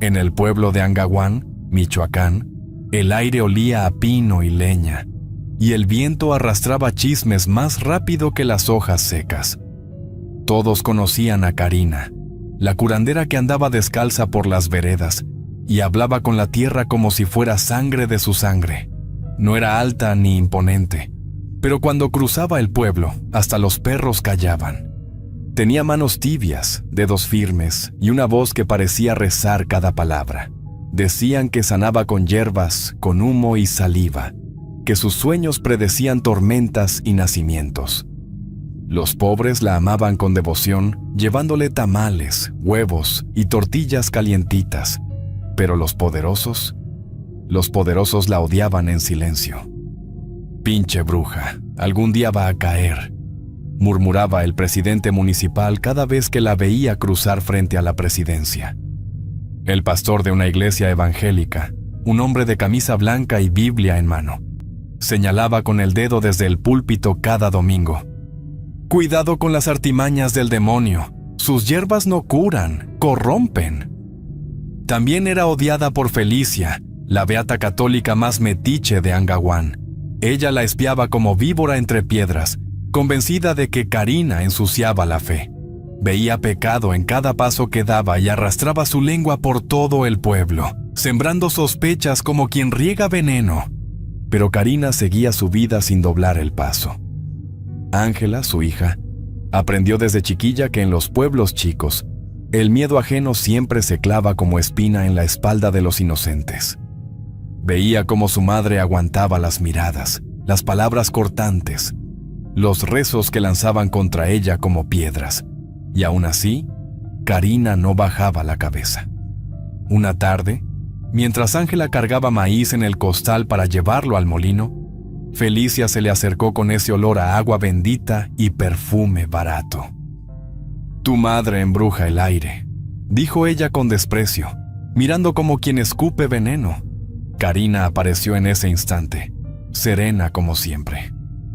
En el pueblo de Angahuán, Michoacán, el aire olía a pino y leña, y el viento arrastraba chismes más rápido que las hojas secas. Todos conocían a Karina, la curandera que andaba descalza por las veredas y hablaba con la tierra como si fuera sangre de su sangre. No era alta ni imponente, pero cuando cruzaba el pueblo, hasta los perros callaban. Tenía manos tibias, dedos firmes y una voz que parecía rezar cada palabra. Decían que sanaba con hierbas, con humo y saliva, que sus sueños predecían tormentas y nacimientos. Los pobres la amaban con devoción, llevándole tamales, huevos y tortillas calientitas, pero los poderosos la odiaban en silencio. «Pinche bruja, algún día va a caer», murmuraba el presidente municipal cada vez que la veía cruzar frente a la presidencia. El pastor de una iglesia evangélica, un hombre de camisa blanca y Biblia en mano, señalaba con el dedo desde el púlpito cada domingo: «Cuidado con las artimañas del demonio, sus hierbas no curan, corrompen». También era odiada por Felicia, la beata católica más metiche de Angahuán. Ella la espiaba como víbora entre piedras, convencida de que Karina ensuciaba la fe. Veía pecado en cada paso que daba y arrastraba su lengua por todo el pueblo, sembrando sospechas como quien riega veneno. Pero Karina seguía su vida sin doblar el paso. Ángela, su hija, aprendió desde chiquilla que en los pueblos chicos, el miedo ajeno siempre se clava como espina en la espalda de los inocentes. Veía cómo su madre aguantaba las miradas, las palabras cortantes, los rezos que lanzaban contra ella como piedras, y aún así, Karina no bajaba la cabeza. Una tarde, mientras Ángela cargaba maíz en el costal para llevarlo al molino, Felicia se le acercó con ese olor a agua bendita y perfume barato. «Tu madre embruja el aire», dijo ella con desprecio, mirando como quien escupe veneno. Karina apareció en ese instante, serena como siempre.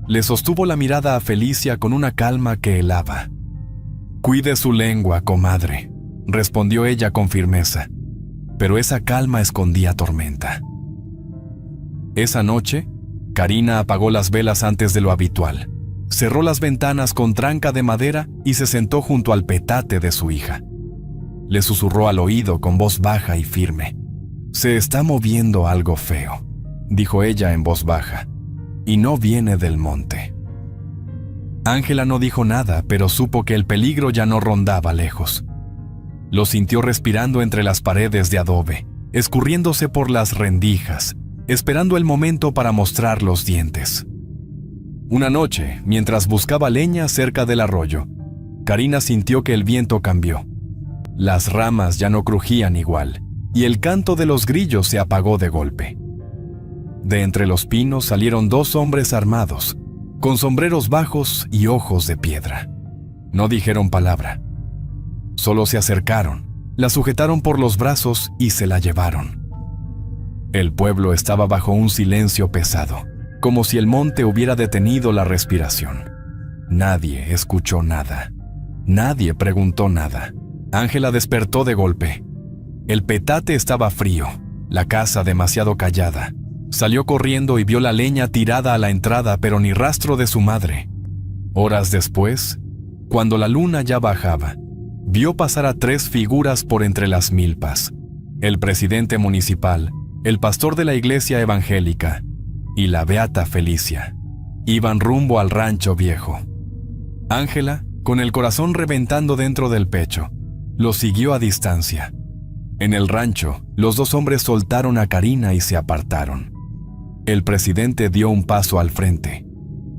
Le sostuvo la mirada a Felicia con una calma que helaba. «Cuide su lengua, comadre», respondió ella con firmeza, pero esa calma escondía tormenta. Esa noche, Karina apagó las velas antes de lo habitual, cerró las ventanas con tranca de madera y se sentó junto al petate de su hija. Le susurró al oído con voz baja y firme: «Se está moviendo algo feo», dijo ella en voz baja, «y no viene del monte». Ángela no dijo nada, pero supo que el peligro ya no rondaba lejos. Lo sintió respirando entre las paredes de adobe, escurriéndose por las rendijas, esperando el momento para mostrar los dientes. Una noche, mientras buscaba leña cerca del arroyo, Karina sintió que el viento cambió. Las ramas ya no crujían igual, y el canto de los grillos se apagó de golpe. De entre los pinos salieron dos hombres armados, con sombreros bajos y ojos de piedra. No dijeron palabra. Solo se acercaron, la sujetaron por los brazos y se la llevaron. El pueblo estaba bajo un silencio pesado, como si el monte hubiera detenido la respiración. Nadie escuchó nada. Nadie preguntó nada. Ángela despertó de golpe. El petate estaba frío, la casa demasiado callada. Salió corriendo y vio la leña tirada a la entrada, pero ni rastro de su madre. Horas después, cuando la luna ya bajaba, vio pasar a tres figuras por entre las milpas: el presidente municipal, el pastor de la iglesia evangélica y la beata Felicia. Iban rumbo al rancho viejo. Ángela, con el corazón reventando dentro del pecho, los siguió a distancia. En el rancho, los dos hombres soltaron a Karina y se apartaron. El presidente dio un paso al frente.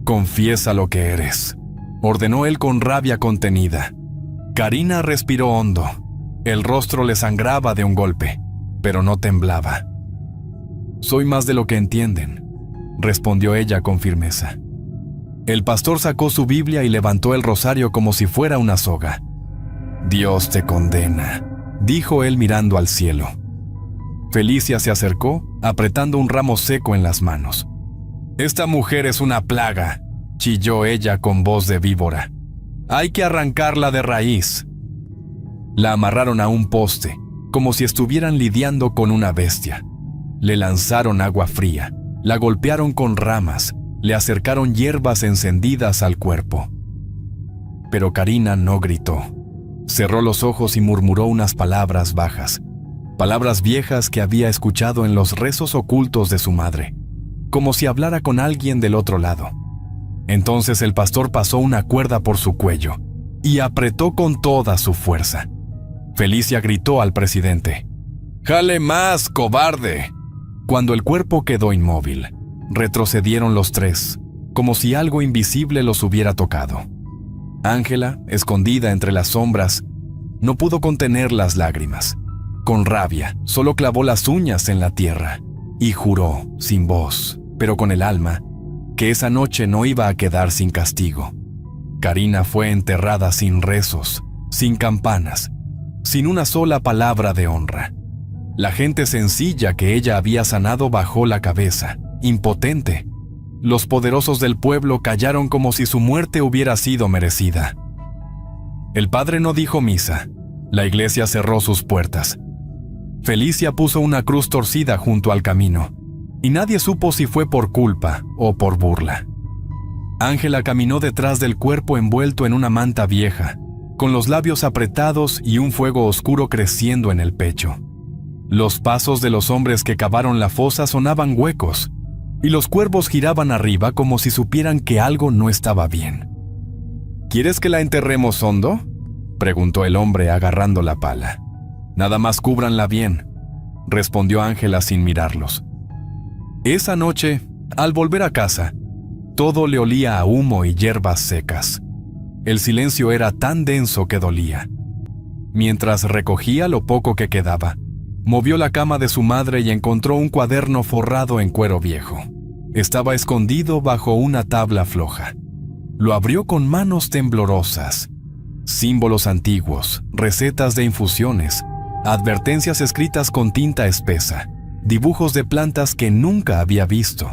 «Confiesa lo que eres», ordenó él con rabia contenida. Karina respiró hondo. El rostro le sangraba de un golpe, pero no temblaba. «Soy más de lo que entienden», respondió ella con firmeza. El pastor sacó su Biblia y levantó el rosario como si fuera una soga. «Dios te condena», dijo él mirando al cielo. Felicia se acercó, apretando un ramo seco en las manos. «Esta mujer es una plaga», chilló ella con voz de víbora. «Hay que arrancarla de raíz». La amarraron a un poste, como si estuvieran lidiando con una bestia. Le lanzaron agua fría, la golpearon con ramas, le acercaron hierbas encendidas al cuerpo. Pero Karina no gritó. Cerró los ojos y murmuró unas palabras bajas, palabras viejas que había escuchado en los rezos ocultos de su madre, como si hablara con alguien del otro lado. Entonces el pastor pasó una cuerda por su cuello y apretó con toda su fuerza. Felicia gritó al presidente: «¡Jale más, cobarde!». Cuando el cuerpo quedó inmóvil, retrocedieron los tres, como si algo invisible los hubiera tocado. Ángela, escondida entre las sombras, no pudo contener las lágrimas. Con rabia, solo clavó las uñas en la tierra y juró, sin voz, pero con el alma, que esa noche no iba a quedar sin castigo. Karina fue enterrada sin rezos, sin campanas, sin una sola palabra de honra. La gente sencilla que ella había sanado bajó la cabeza, impotente. Los poderosos del pueblo callaron como si su muerte hubiera sido merecida. El padre no dijo misa. La iglesia cerró sus puertas. Felicia puso una cruz torcida junto al camino, y nadie supo si fue por culpa o por burla. Ángela caminó detrás del cuerpo envuelto en una manta vieja, con los labios apretados y un fuego oscuro creciendo en el pecho. Los pasos de los hombres que cavaron la fosa sonaban huecos, y los cuervos giraban arriba como si supieran que algo no estaba bien. «¿Quieres que la enterremos hondo?», preguntó el hombre agarrando la pala. «Nada más cúbranla bien», respondió Ángela sin mirarlos. Esa noche, al volver a casa, todo le olía a humo y hierbas secas. El silencio era tan denso que dolía. Mientras recogía lo poco que quedaba, movió la cama de su madre y encontró un cuaderno forrado en cuero viejo. Estaba escondido bajo una tabla floja. Lo abrió con manos temblorosas. Símbolos antiguos, recetas de infusiones, advertencias escritas con tinta espesa, dibujos de plantas que nunca había visto,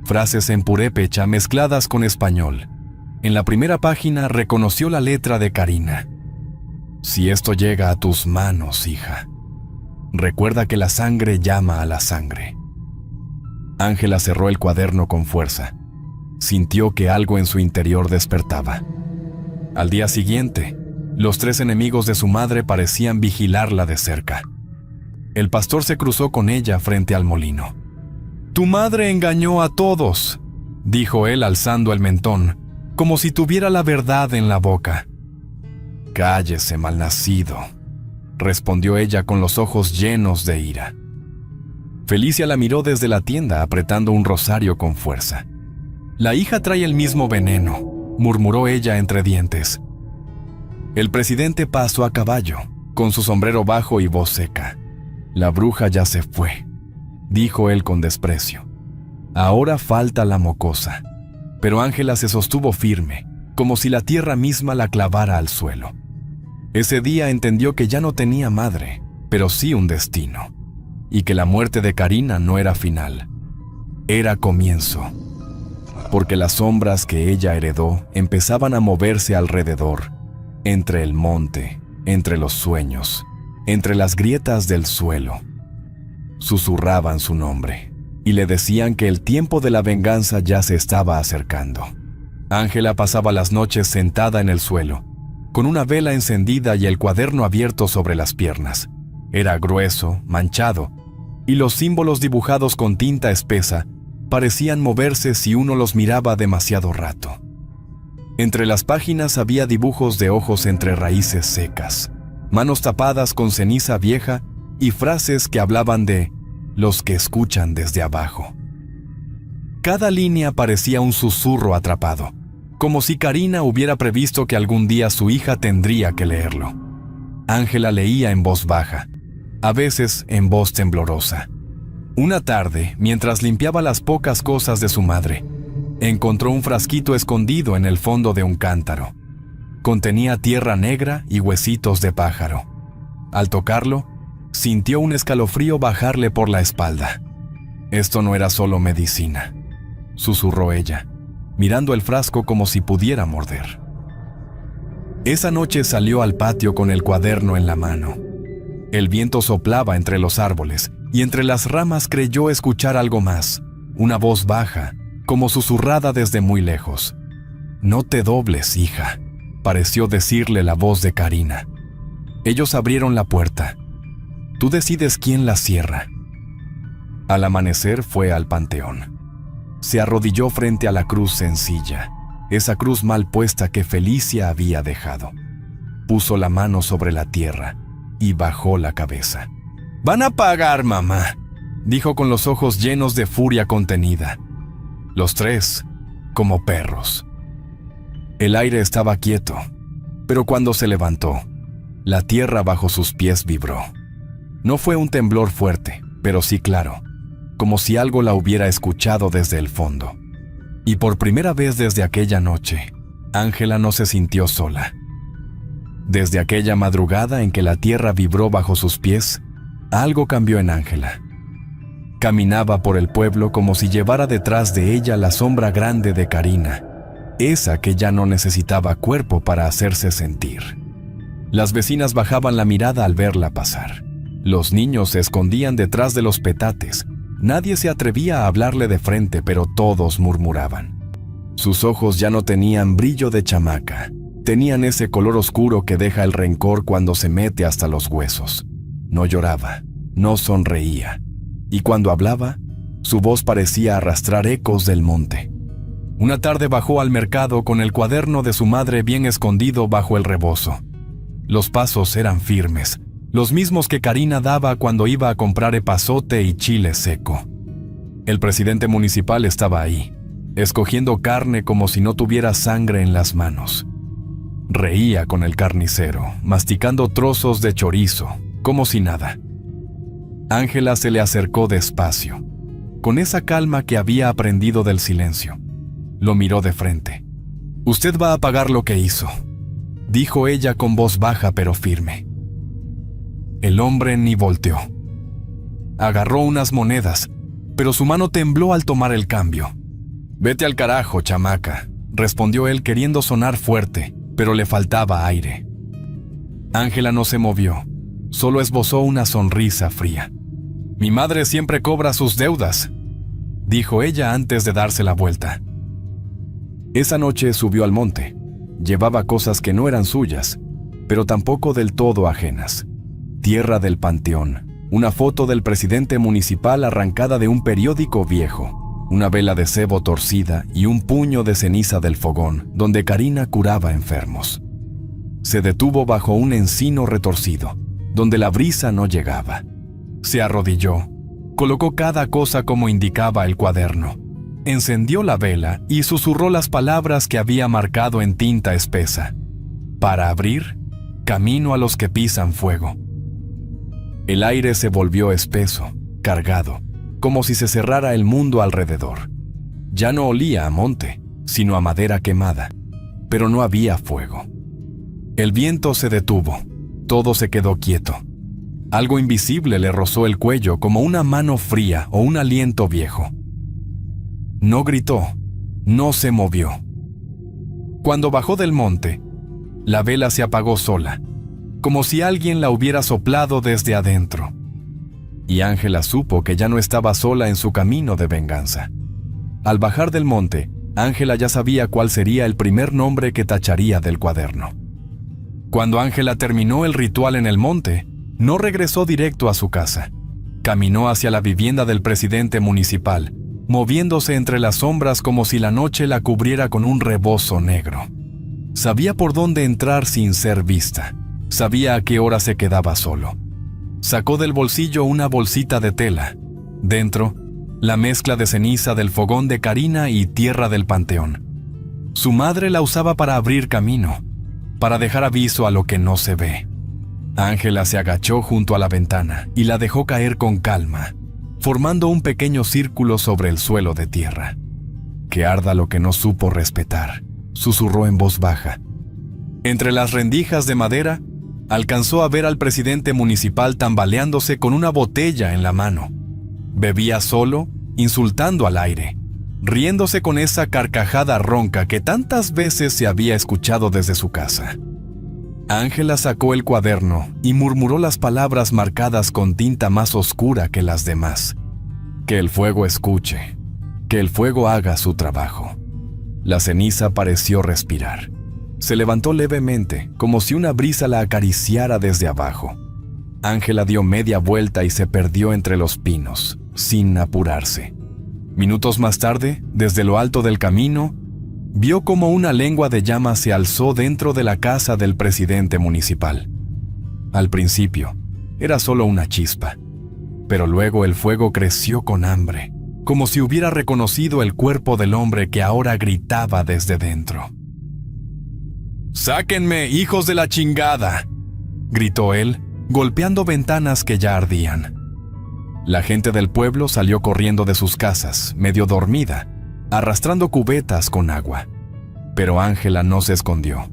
frases en purépecha mezcladas con español. En la primera página reconoció la letra de Karina. «Si esto llega a tus manos, hija, recuerda que la sangre llama a la sangre». Ángela cerró el cuaderno con fuerza. Sintió que algo en su interior despertaba. Al día siguiente, los tres enemigos de su madre parecían vigilarla de cerca. El pastor se cruzó con ella frente al molino. «Tu madre engañó a todos», dijo él alzando el mentón, como si tuviera la verdad en la boca. «Cállese, malnacido», respondió ella con los ojos llenos de ira. Felicia la miró desde la tienda apretando un rosario con fuerza. «La hija trae el mismo veneno», murmuró ella entre dientes. El presidente pasó a caballo, con su sombrero bajo y voz seca. «La bruja ya se fue», dijo él con desprecio. «Ahora falta la mocosa». Pero Ángela se sostuvo firme, como si la tierra misma la clavara al suelo. Ese día entendió que ya no tenía madre, pero sí un destino, y que la muerte de Karina no era final, era comienzo, porque las sombras que ella heredó empezaban a moverse alrededor, entre el monte, entre los sueños, entre las grietas del suelo. Susurraban su nombre y le decían que el tiempo de la venganza ya se estaba acercando. Ángela pasaba las noches sentada en el suelo, con una vela encendida y el cuaderno abierto sobre las piernas. Era grueso, manchado, y los símbolos dibujados con tinta espesa parecían moverse si uno los miraba demasiado rato. Entre las páginas había dibujos de ojos entre raíces secas, manos tapadas con ceniza vieja y frases que hablaban de los que escuchan desde abajo. Cada línea parecía un susurro atrapado, como si Karina hubiera previsto que algún día su hija tendría que leerlo. Ángela leía en voz baja, a veces en voz temblorosa. Una tarde, mientras limpiaba las pocas cosas de su madre, encontró un frasquito escondido en el fondo de un cántaro. Contenía tierra negra y huesitos de pájaro. Al tocarlo, sintió un escalofrío bajarle por la espalda. «Esto no era solo medicina», susurró ella, mirando el frasco como si pudiera morder. Esa noche salió al patio con el cuaderno en la mano. El viento soplaba entre los árboles y entre las ramas creyó escuchar algo más, una voz baja, como susurrada desde muy lejos. «No te dobles, hija», pareció decirle la voz de Karina. Ellos abrieron la puerta. «Tú decides quién la cierra». Al amanecer fue al panteón. Se arrodilló frente a la cruz sencilla, esa cruz mal puesta que Felicia había dejado. Puso la mano sobre la tierra y bajó la cabeza. «Van a pagar, mamá», dijo con los ojos llenos de furia contenida. Los tres, como perros. El aire estaba quieto, pero cuando se levantó, la tierra bajo sus pies vibró. No fue un temblor fuerte, pero sí claro, como si algo la hubiera escuchado desde el fondo. Y por primera vez desde aquella noche, Ángela no se sintió sola. Desde aquella madrugada en que la tierra vibró bajo sus pies, algo cambió en Ángela. Caminaba por el pueblo como si llevara detrás de ella la sombra grande de Karina, esa que ya no necesitaba cuerpo para hacerse sentir. Las vecinas bajaban la mirada al verla pasar. Los niños se escondían detrás de los petates. Nadie se atrevía a hablarle de frente, pero todos murmuraban. Sus ojos ya no tenían brillo de chamaca. Tenían ese color oscuro que deja el rencor cuando se mete hasta los huesos. No lloraba, no sonreía. Y cuando hablaba, su voz parecía arrastrar ecos del monte. Una tarde bajó al mercado con el cuaderno de su madre bien escondido bajo el rebozo. Los pasos eran firmes, los mismos que Karina daba cuando iba a comprar epazote y chile seco. El presidente municipal estaba ahí, escogiendo carne como si no tuviera sangre en las manos. Reía con el carnicero, masticando trozos de chorizo, como si nada. Ángela se le acercó despacio, con esa calma que había aprendido del silencio. Lo miró de frente. «Usted va a pagar lo que hizo», dijo ella con voz baja pero firme. El hombre ni volteó. Agarró unas monedas, pero su mano tembló al tomar el cambio. «Vete al carajo, chamaca», respondió él queriendo sonar fuerte, pero le faltaba aire. Ángela no se movió, solo esbozó una sonrisa fría. «Mi madre siempre cobra sus deudas», dijo ella antes de darse la vuelta. Esa noche subió al monte. Llevaba cosas que no eran suyas, pero tampoco del todo ajenas. Tierra del panteón, una foto del presidente municipal arrancada de un periódico viejo, una vela de cebo torcida y un puño de ceniza del fogón donde Karina curaba enfermos. Se detuvo bajo un encino retorcido, donde la brisa no llegaba. Se arrodilló, colocó cada cosa como indicaba el cuaderno, encendió la vela y susurró las palabras que había marcado en tinta espesa. «Para abrir, camino a los que pisan fuego». El aire se volvió espeso, cargado, como si se cerrara el mundo alrededor. Ya no olía a monte, sino a madera quemada, pero no había fuego. El viento se detuvo, todo se quedó quieto. Algo invisible le rozó el cuello como una mano fría o un aliento viejo. No gritó, no se movió. Cuando bajó del monte, la vela se apagó sola, como si alguien la hubiera soplado desde adentro. Y Ángela supo que ya no estaba sola en su camino de venganza. Al bajar del monte, Ángela ya sabía cuál sería el primer nombre que tacharía del cuaderno. Cuando Ángela terminó el ritual en el monte, no regresó directo a su casa. Caminó hacia la vivienda del presidente municipal, moviéndose entre las sombras como si la noche la cubriera con un rebozo negro. Sabía por dónde entrar sin ser vista. Sabía a qué hora se quedaba solo. Sacó del bolsillo una bolsita de tela. Dentro, la mezcla de ceniza del fogón de Karina y tierra del panteón. Su madre la usaba para abrir camino, para dejar aviso a lo que no se ve. Ángela se agachó junto a la ventana y la dejó caer con calma, formando un pequeño círculo sobre el suelo de tierra. «Que arda lo que no supo respetar», susurró en voz baja. Entre las rendijas de madera, alcanzó a ver al presidente municipal tambaleándose con una botella en la mano. Bebía solo, insultando al aire, riéndose con esa carcajada ronca que tantas veces se había escuchado desde su casa. Ángela sacó el cuaderno y murmuró las palabras marcadas con tinta más oscura que las demás. Que el fuego escuche, que el fuego haga su trabajo. La ceniza pareció respirar. Se levantó levemente, como si una brisa la acariciara desde abajo. Ángela dio media vuelta y se perdió entre los pinos, sin apurarse. Minutos más tarde, desde lo alto del camino, vio como una lengua de llama se alzó dentro de la casa del presidente municipal. Al principio, era solo una chispa, pero luego el fuego creció con hambre, como si hubiera reconocido el cuerpo del hombre que ahora gritaba desde dentro. «¡Sáquenme, hijos de la chingada!», gritó él, golpeando ventanas que ya ardían. La gente del pueblo salió corriendo de sus casas, medio dormida, arrastrando cubetas con agua. Pero Ángela no se escondió.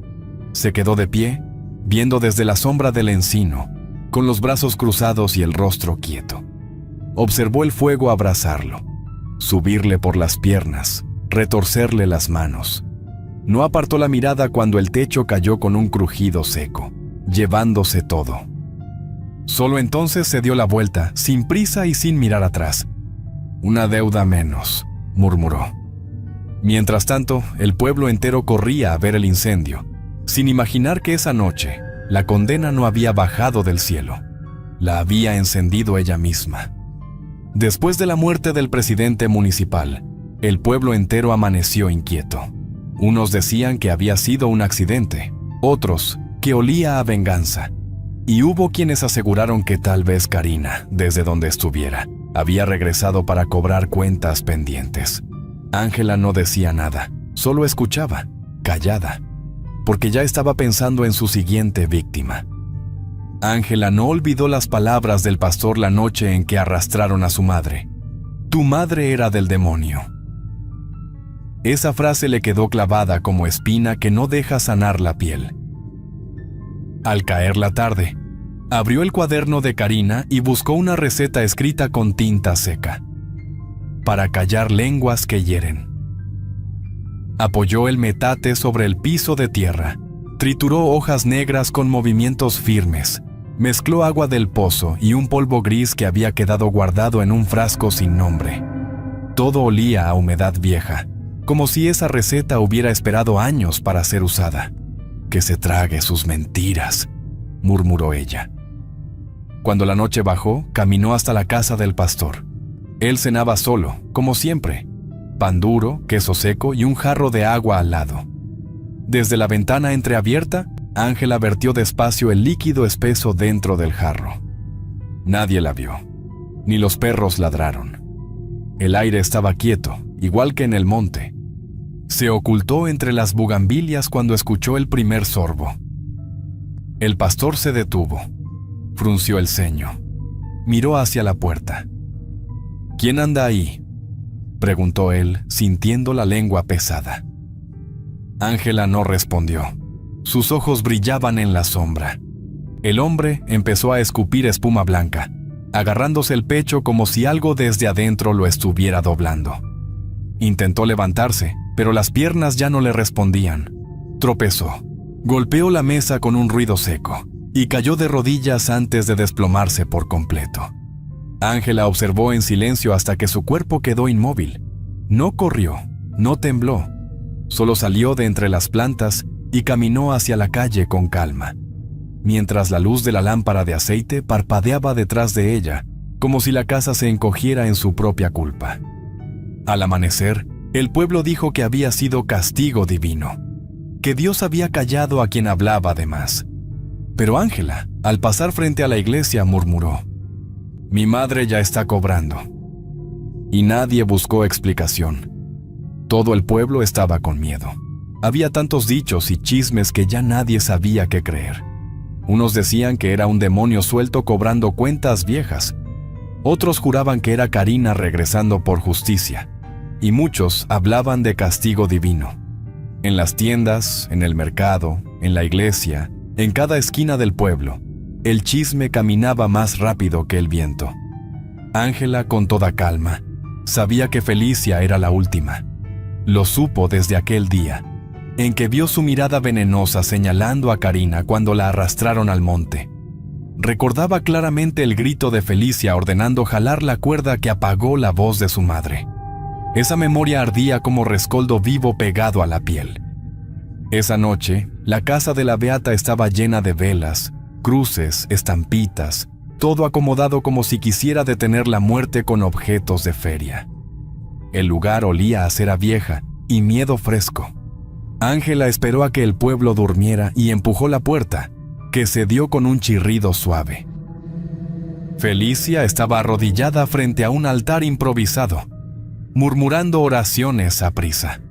Se quedó de pie, viendo desde la sombra del encino, con los brazos cruzados y el rostro quieto. Observó el fuego abrazarlo, subirle por las piernas, retorcerle las manos. No apartó la mirada cuando el techo cayó con un crujido seco, llevándose todo. Solo entonces se dio la vuelta, sin prisa y sin mirar atrás. «Una deuda menos», murmuró. Mientras tanto, el pueblo entero corría a ver el incendio, sin imaginar que esa noche la condena no había bajado del cielo, la había encendido ella misma. Después de la muerte del presidente municipal, el pueblo entero amaneció inquieto. Unos decían que había sido un accidente, otros que olía a venganza, y hubo quienes aseguraron que tal vez Karina, desde donde estuviera, había regresado para cobrar cuentas pendientes. Ángela no decía nada, solo escuchaba, callada, porque ya estaba pensando en su siguiente víctima. Ángela no olvidó las palabras del pastor la noche en que arrastraron a su madre. «Tu madre era del demonio». Esa frase le quedó clavada como espina que no deja sanar la piel. Al caer la tarde, abrió el cuaderno de Karina y buscó una receta escrita con tinta seca. Para callar lenguas que hieren. Apoyó el metate sobre el piso de tierra, trituró hojas negras con movimientos firmes, mezcló agua del pozo y un polvo gris que había quedado guardado en un frasco sin nombre. Todo olía a humedad vieja, como si esa receta hubiera esperado años para ser usada. «Que se trague sus mentiras», murmuró ella. Cuando la noche bajó, caminó hasta la casa del pastor. Él cenaba solo, como siempre, pan duro, queso seco y un jarro de agua al lado. Desde la ventana entreabierta, Ángela vertió despacio el líquido espeso dentro del jarro. Nadie la vio, ni los perros ladraron. El aire estaba quieto, igual que en el monte. Se ocultó entre las bugambilias cuando escuchó el primer sorbo. El pastor se detuvo, frunció el ceño, miró hacia la puerta. «¿Quién anda ahí?», preguntó él, sintiendo la lengua pesada. Ángela no respondió. Sus ojos brillaban en la sombra. El hombre empezó a escupir espuma blanca, agarrándose el pecho como si algo desde adentro lo estuviera doblando. Intentó levantarse, pero las piernas ya no le respondían. Tropezó, golpeó la mesa con un ruido seco y cayó de rodillas antes de desplomarse por completo. Ángela observó en silencio hasta que su cuerpo quedó inmóvil. No corrió, no tembló, solo salió de entre las plantas y caminó hacia la calle con calma, mientras la luz de la lámpara de aceite parpadeaba detrás de ella, como si la casa se encogiera en su propia culpa. Al amanecer, el pueblo dijo que había sido castigo divino, que Dios había callado a quien hablaba de más. Pero Ángela, al pasar frente a la iglesia, murmuró: «Mi madre ya está cobrando». Y nadie buscó explicación. Todo el pueblo estaba con miedo. Había tantos dichos y chismes que ya nadie sabía qué creer. Unos decían que era un demonio suelto cobrando cuentas viejas. Otros juraban que era Karina regresando por justicia. Y muchos hablaban de castigo divino. En las tiendas, en el mercado, en la iglesia, en cada esquina del pueblo, el chisme caminaba más rápido que el viento. Ángela, con toda calma, sabía que Felicia era la última. Lo supo desde aquel día. en que vio su mirada venenosa señalando a Karina cuando la arrastraron al monte. Recordaba claramente el grito de Felicia ordenando jalar la cuerda que apagó la voz de su madre. Esa memoria ardía como rescoldo vivo pegado a la piel. Esa noche, la casa de la beata estaba llena de velas, cruces, estampitas, todo acomodado como si quisiera detener la muerte con objetos de feria. El lugar olía a cera vieja y miedo fresco. Ángela esperó a que el pueblo durmiera y empujó la puerta, que se dio con un chirrido suave. Felicia estaba arrodillada frente a un altar improvisado, murmurando oraciones a prisa.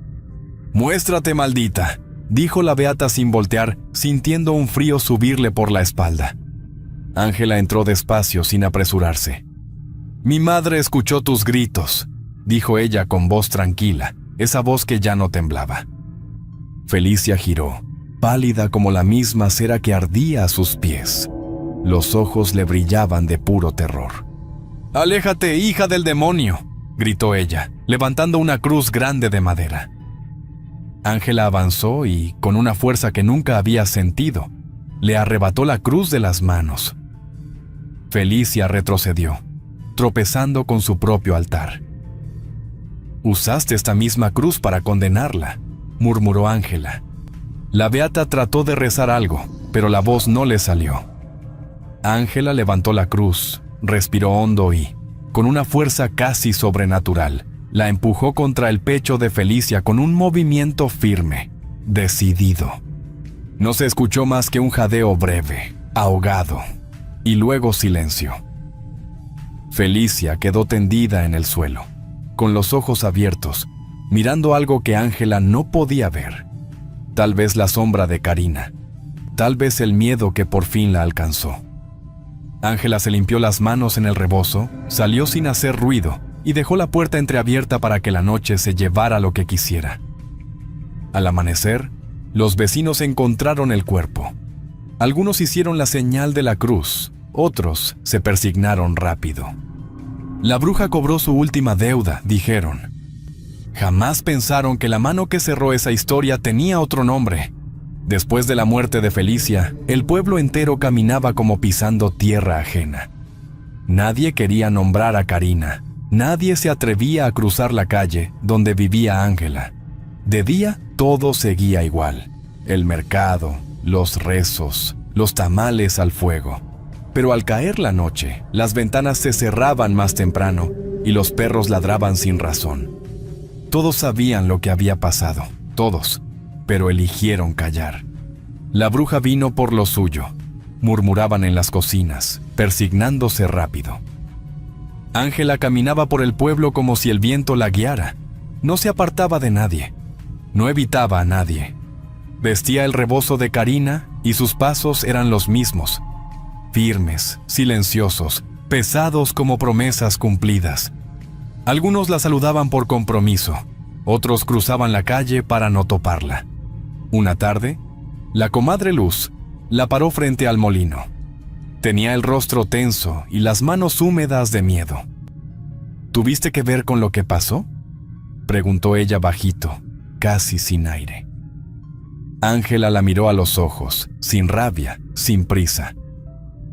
«Muéstrate, maldita», dijo la beata sin voltear, sintiendo un frío subirle por la espalda. Ángela entró despacio sin apresurarse. «Mi madre escuchó tus gritos», dijo ella con voz tranquila, esa voz que ya no temblaba. Felicia giró, pálida como la misma cera que ardía a sus pies. Los ojos le brillaban de puro terror. «Aléjate, hija del demonio», gritó ella, levantando una cruz grande de madera. Ángela avanzó y, con una fuerza que nunca había sentido, le arrebató la cruz de las manos. Felicia retrocedió, tropezando con su propio altar. «Usaste esta misma cruz para condenarla», murmuró Ángela. La beata trató de rezar algo, pero la voz no le salió. Ángela levantó la cruz, respiró hondo y, con una fuerza casi sobrenatural, la empujó contra el pecho de Felicia con un movimiento firme, decidido. No se escuchó más que un jadeo breve, ahogado, y luego silencio. Felicia quedó tendida en el suelo, con los ojos abiertos, mirando algo que Ángela no podía ver. Tal vez la sombra de Karina, tal vez el miedo que por fin la alcanzó. Ángela se limpió las manos en el rebozo, salió sin hacer ruido y dejó la puerta entreabierta para que la noche se llevara lo que quisiera. Al amanecer, los vecinos encontraron el cuerpo. Algunos hicieron la señal de la cruz, otros se persignaron rápido. «La bruja cobró su última deuda», dijeron. Jamás pensaron que la mano que cerró esa historia tenía otro nombre. Después de la muerte de Felicia, el pueblo entero caminaba como pisando tierra ajena. Nadie quería nombrar a Karina. Nadie se atrevía a cruzar la calle donde vivía Ángela. De día, todo seguía igual. El mercado, los rezos, los tamales al fuego. Pero al caer la noche, las ventanas se cerraban más temprano y los perros ladraban sin razón. Todos sabían lo que había pasado, todos, pero eligieron callar. La bruja vino por lo suyo, murmuraban en las cocinas, persignándose rápido. Ángela caminaba por el pueblo como si el viento la guiara. No se apartaba de nadie, no evitaba a nadie. Vestía el rebozo de Karina y sus pasos eran los mismos, firmes, silenciosos, pesados como promesas cumplidas. Algunos la saludaban por compromiso, otros cruzaban la calle para no toparla. Una tarde, la comadre Luz la paró frente al molino. Tenía el rostro tenso y las manos húmedas de miedo. ¿Tuviste que ver con lo que pasó?, preguntó ella bajito, casi sin aire. Ángela la miró a los ojos, sin rabia, sin prisa.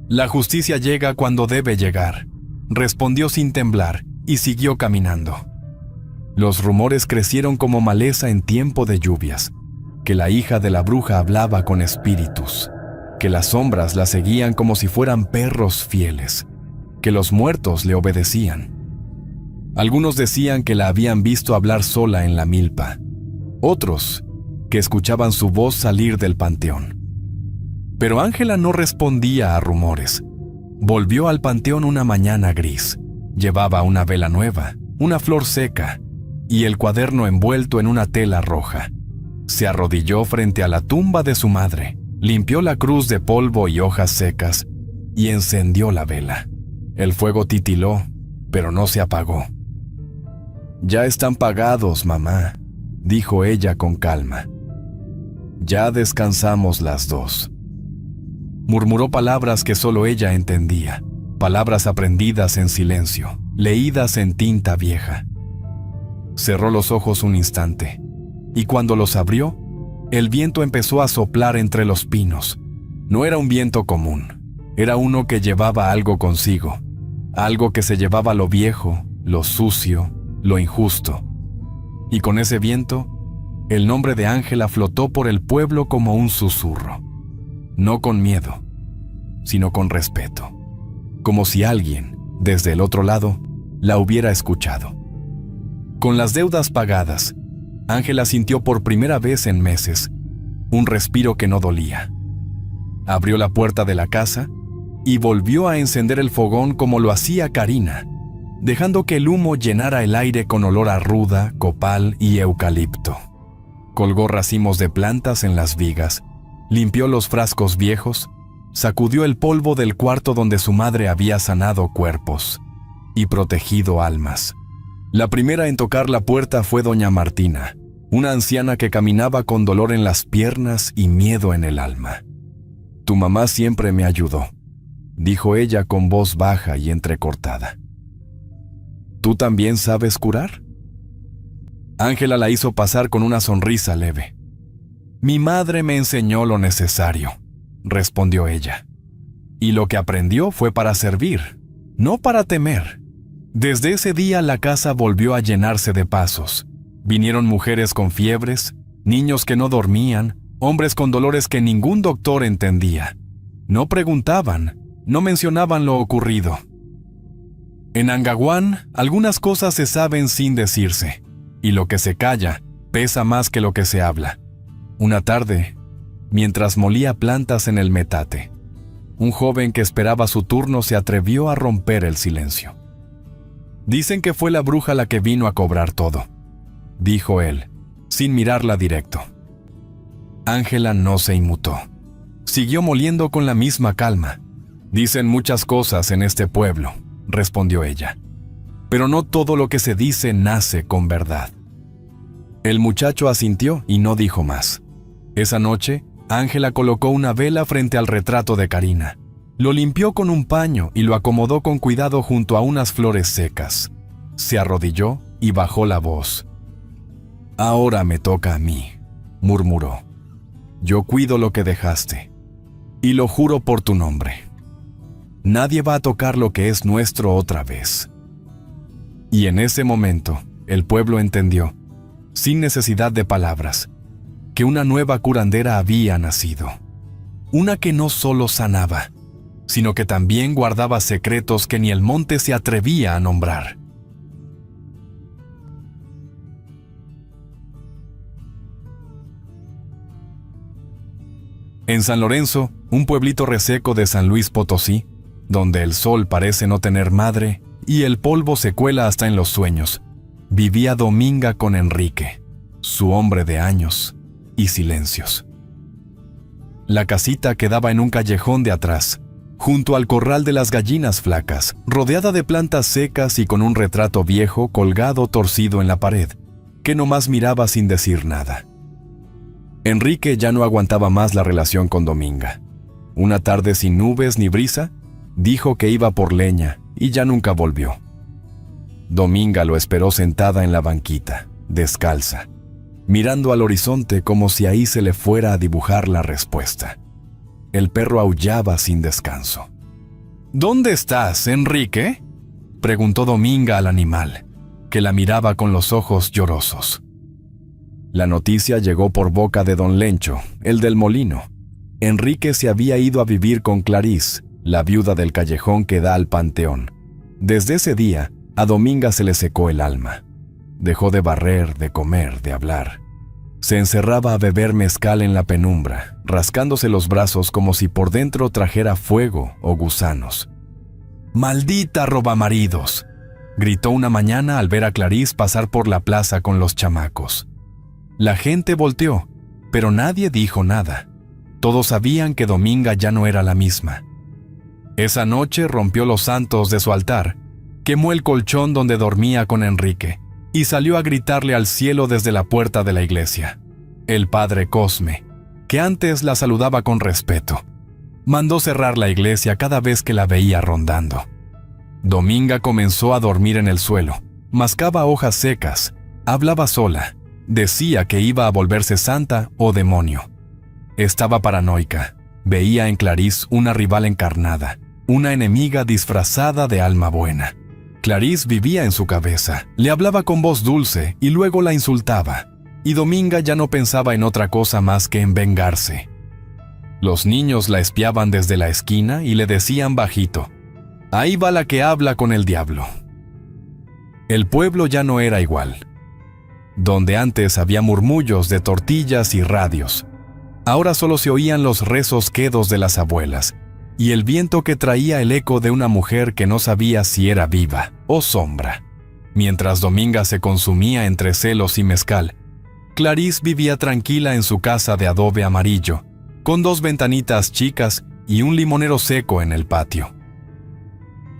«La justicia llega cuando debe llegar», respondió sin temblar y siguió caminando. Los rumores crecieron como maleza en tiempo de lluvias, que la hija de la bruja hablaba con espíritus, que las sombras la seguían como si fueran perros fieles, que los muertos le obedecían. Algunos decían que la habían visto hablar sola en la milpa, otros que escuchaban su voz salir del panteón. Pero Ángela no respondía a rumores. Volvió al panteón una mañana gris. Llevaba una vela nueva, una flor seca y el cuaderno envuelto en una tela roja. Se arrodilló frente a la tumba de su madre, limpió la cruz de polvo y hojas secas y encendió la vela. El fuego titiló, pero no se apagó. «Ya están pagados, mamá», dijo ella con calma. «Ya descansamos las dos». Murmuró palabras que solo ella entendía, palabras aprendidas en silencio, leídas en tinta vieja. Cerró los ojos un instante, y cuando los abrió, el viento empezó a soplar entre los pinos. No era un viento común, era uno que llevaba algo consigo, algo que se llevaba lo viejo, lo sucio, lo injusto. Y con ese viento, el nombre de Ángela flotó por el pueblo como un susurro, no con miedo, sino con respeto, como si alguien, desde el otro lado, la hubiera escuchado. Con las deudas pagadas, Ángela sintió por primera vez en meses un respiro que no dolía. Abrió la puerta de la casa y volvió a encender el fogón como lo hacía Karina, dejando que el humo llenara el aire con olor a ruda, copal y eucalipto. Colgó racimos de plantas en las vigas, limpió los frascos viejos, sacudió el polvo del cuarto donde su madre había sanado cuerpos y protegido almas. La primera en tocar la puerta fue doña Martina, una anciana que caminaba con dolor en las piernas y miedo en el alma. «Tu mamá siempre me ayudó», dijo ella con voz baja y entrecortada. «¿Tú también sabes curar?». Ángela la hizo pasar con una sonrisa leve. «Mi madre me enseñó lo necesario», respondió ella. «Y lo que aprendió fue para servir, no para temer». Desde ese día la casa volvió a llenarse de pasos. Vinieron mujeres con fiebres, niños que no dormían, hombres con dolores que ningún doctor entendía. No preguntaban, no mencionaban lo ocurrido. En Angahuán, algunas cosas se saben sin decirse, y lo que se calla pesa más que lo que se habla. Una tarde, mientras molía plantas en el metate, un joven que esperaba su turno se atrevió a romper el silencio. «Dicen que fue la bruja la que vino a cobrar todo», dijo él, sin mirarla directo. Ángela no se inmutó. Siguió moliendo con la misma calma. «Dicen muchas cosas en este pueblo», respondió ella, «pero no todo lo que se dice nace con verdad». El muchacho asintió y no dijo más. Esa noche, Ángela colocó una vela frente al retrato de Karina. Lo limpió con un paño y lo acomodó con cuidado junto a unas flores secas. Se arrodilló y bajó la voz. «Ahora me toca a mí», murmuró. «Yo cuido lo que dejaste, y lo juro por tu nombre. Nadie va a tocar lo que es nuestro otra vez». Y en ese momento, el pueblo entendió, sin necesidad de palabras, que una nueva curandera había nacido. Una que no solo sanaba, sino que también guardaba secretos que ni el monte se atrevía a nombrar. En San Lorenzo, un pueblito reseco de San Luis Potosí, donde el sol parece no tener madre y el polvo se cuela hasta en los sueños, vivía Dominga con Enrique, su hombre de años y silencios. La casita quedaba en un callejón de atrás, junto al corral de las gallinas flacas, rodeada de plantas secas y con un retrato viejo colgado torcido en la pared, que nomás miraba sin decir nada. Enrique ya no aguantaba más la relación con Dominga. Una tarde sin nubes ni brisa, dijo que iba por leña y ya nunca volvió. Dominga lo esperó sentada en la banquita, descalza, mirando al horizonte como si ahí se le fuera a dibujar la respuesta. El perro aullaba sin descanso. «¿Dónde estás, Enrique?», preguntó Dominga al animal, que la miraba con los ojos llorosos. La noticia llegó por boca de don Lencho, el del molino. Enrique se había ido a vivir con Clarís, la viuda del callejón que da al panteón. Desde ese día, a Dominga se le secó el alma. Dejó de barrer, de comer, de hablar. Se encerraba a beber mezcal en la penumbra, rascándose los brazos como si por dentro trajera fuego o gusanos. «¡Maldita robamaridos!», gritó una mañana al ver a Clarís pasar por la plaza con los chamacos. La gente volteó, pero nadie dijo nada. Todos sabían que Dominga ya no era la misma. Esa noche rompió los santos de su altar, quemó el colchón donde dormía con Enrique y salió a gritarle al cielo desde la puerta de la iglesia. El padre Cosme, que antes la saludaba con respeto, mandó cerrar la iglesia cada vez que la veía rondando. Dominga comenzó a dormir en el suelo, mascaba hojas secas, hablaba sola, Decía que iba a volverse santa o demonio. Estaba paranoica. Veía en Clarice una rival encarnada, una enemiga disfrazada de alma buena. Clarice vivía en su cabeza, le hablaba con voz dulce y luego la insultaba. Y Dominga ya no pensaba en otra cosa más que en vengarse. Los niños la espiaban desde la esquina y le decían bajito: «Ahí va la que habla con el diablo». El pueblo ya no era igual. Donde antes había murmullos de tortillas y radios, ahora solo se oían los rezos quedos de las abuelas y el viento que traía el eco de una mujer que no sabía si era viva o sombra. Mientras Dominga se consumía entre celos y mezcal, Clarice vivía tranquila en su casa de adobe amarillo, con 2 ventanitas chicas y un limonero seco en el patio.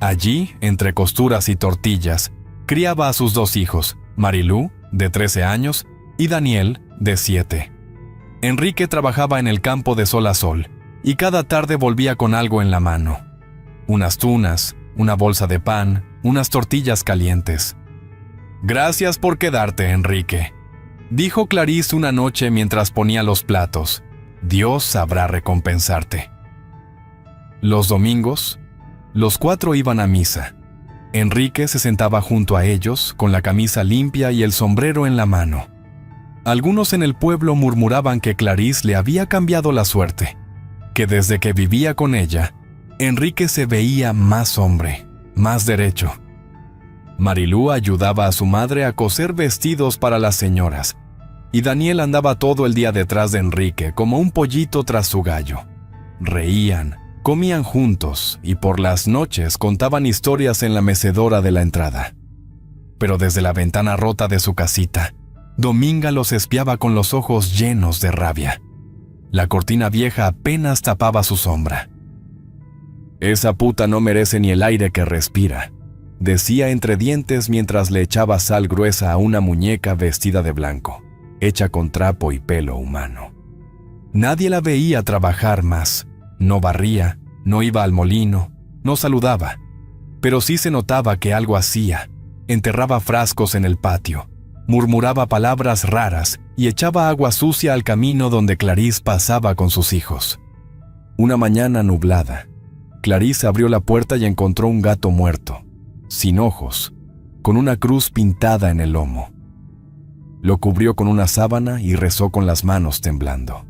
Allí, entre costuras y tortillas, criaba a sus 2 hijos, Marilú, de 13 años, y Daniel, de 7. Enrique trabajaba en el campo de sol a sol, y cada tarde volvía con algo en la mano. Unas tunas, una bolsa de pan, unas tortillas calientes. «Gracias por quedarte, Enrique», dijo Clarice una noche mientras ponía los platos. «Dios sabrá recompensarte». Los domingos, los 4 iban a misa. Enrique se sentaba junto a ellos, con la camisa limpia y el sombrero en la mano. Algunos en el pueblo murmuraban que Clarice le había cambiado la suerte, que desde que vivía con ella, Enrique se veía más hombre, más derecho. Marilú ayudaba a su madre a coser vestidos para las señoras, y Daniel andaba todo el día detrás de Enrique como un pollito tras su gallo. Reían, comían juntos y por las noches contaban historias en la mecedora de la entrada. Pero desde la ventana rota de su casita, Dominga los espiaba con los ojos llenos de rabia. La cortina vieja apenas tapaba su sombra. «Esa puta no merece ni el aire que respira», decía entre dientes mientras le echaba sal gruesa a una muñeca vestida de blanco, hecha con trapo y pelo humano. Nadie la veía trabajar más. No barría, no iba al molino, no saludaba, pero sí se notaba que algo hacía. Enterraba frascos en el patio, murmuraba palabras raras y echaba agua sucia al camino donde Clarice pasaba con sus hijos. Una mañana nublada, Clarice abrió la puerta y encontró un gato muerto, sin ojos, con una cruz pintada en el lomo. Lo cubrió con una sábana y rezó con las manos temblando.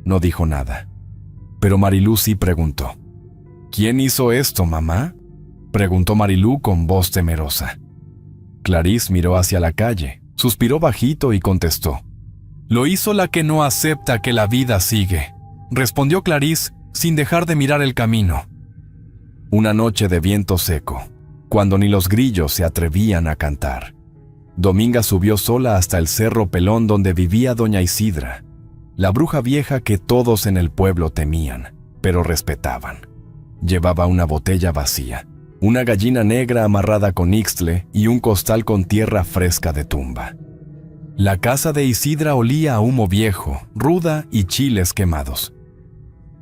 No dijo nada. Pero Marilú sí preguntó. «¿Quién hizo esto, mamá?», preguntó Marilú con voz temerosa. Clarice miró hacia la calle, suspiró bajito y contestó. «Lo hizo la que no acepta que la vida sigue», respondió Clarice sin dejar de mirar el camino. Una noche de viento seco, cuando ni los grillos se atrevían a cantar, Dominga subió sola hasta el cerro pelón donde vivía doña Isidra, la bruja vieja que todos en el pueblo temían, pero respetaban. Llevaba una botella vacía, una gallina negra amarrada con ixtle y un costal con tierra fresca de tumba. La casa de Isidra olía a humo viejo, ruda y chiles quemados.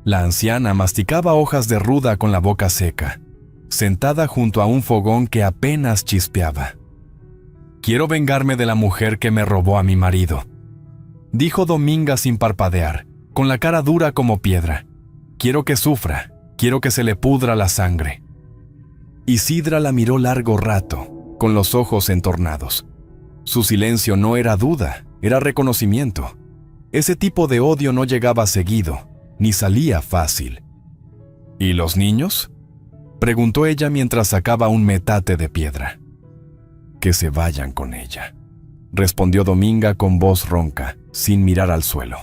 La anciana masticaba hojas de ruda con la boca seca, sentada junto a un fogón que apenas chispeaba. «Quiero vengarme de la mujer que me robó a mi marido», dijo Dominga sin parpadear, con la cara dura como piedra. «Quiero que sufra, quiero que se le pudra la sangre». Isidra la miró largo rato, con los ojos entornados. Su silencio no era duda, era reconocimiento. Ese tipo de odio no llegaba seguido, ni salía fácil. «¿Y los niños?», preguntó ella mientras sacaba un metate de piedra. «Que se vayan con ella», respondió Dominga con voz ronca, sin mirar al suelo.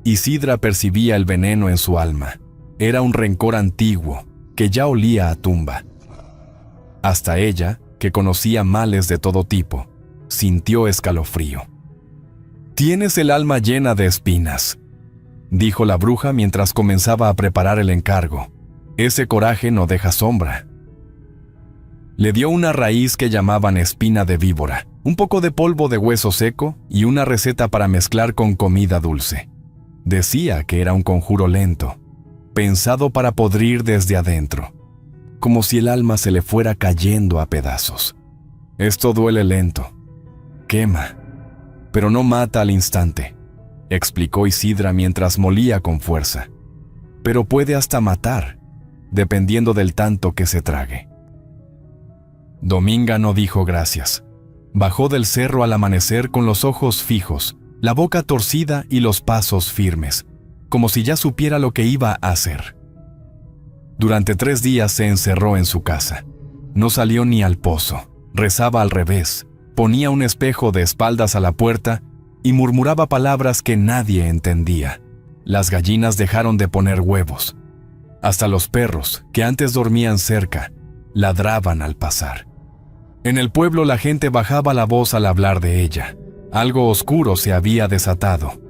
Isidra percibía el veneno en su alma. Era un rencor antiguo, que ya olía a tumba. Hasta ella, que conocía males de todo tipo, sintió escalofrío. «Tienes el alma llena de espinas», dijo la bruja mientras comenzaba a preparar el encargo. «Ese coraje no deja sombra». Le dio una raíz que llamaban espina de víbora, un poco de polvo de hueso seco y una receta para mezclar con comida dulce. Decía que era un conjuro lento, pensado para podrir desde adentro, como si el alma se le fuera cayendo a pedazos. «Esto duele lento». quema, pero no mata al instante, explicó Isidra mientras molía con fuerza. Pero puede hasta matar, dependiendo del tanto que se trague. Dominga no dijo gracias. Bajó del cerro al amanecer con los ojos fijos, la boca torcida y los pasos firmes, como si ya supiera lo que iba a hacer. Durante 3 días se encerró en su casa. No salió ni al pozo, rezaba al revés, ponía un espejo de espaldas a la puerta y murmuraba palabras que nadie entendía. Las gallinas dejaron de poner huevos. Hasta los perros, que antes dormían cerca, ladraban al pasar. En el pueblo la gente bajaba la voz al hablar de ella. Algo oscuro se había desatado.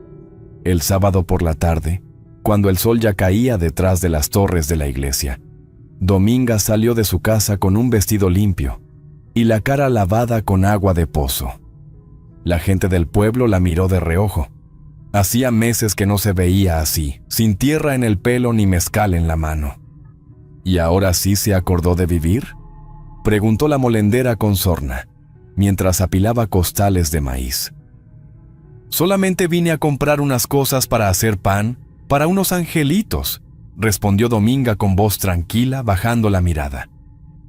El sábado por la tarde, cuando el sol ya caía detrás de las torres de la iglesia, Dominga salió de su casa con un vestido limpio y la cara lavada con agua de pozo. La gente del pueblo la miró de reojo. Hacía meses que no se veía así, sin tierra en el pelo ni mezcal en la mano. ¿Y ahora sí se acordó de vivir?, preguntó la molendera con sorna, mientras apilaba costales de maíz. Solamente vine a comprar unas cosas para hacer pan para unos angelitos, respondió Dominga con voz tranquila, bajando la mirada.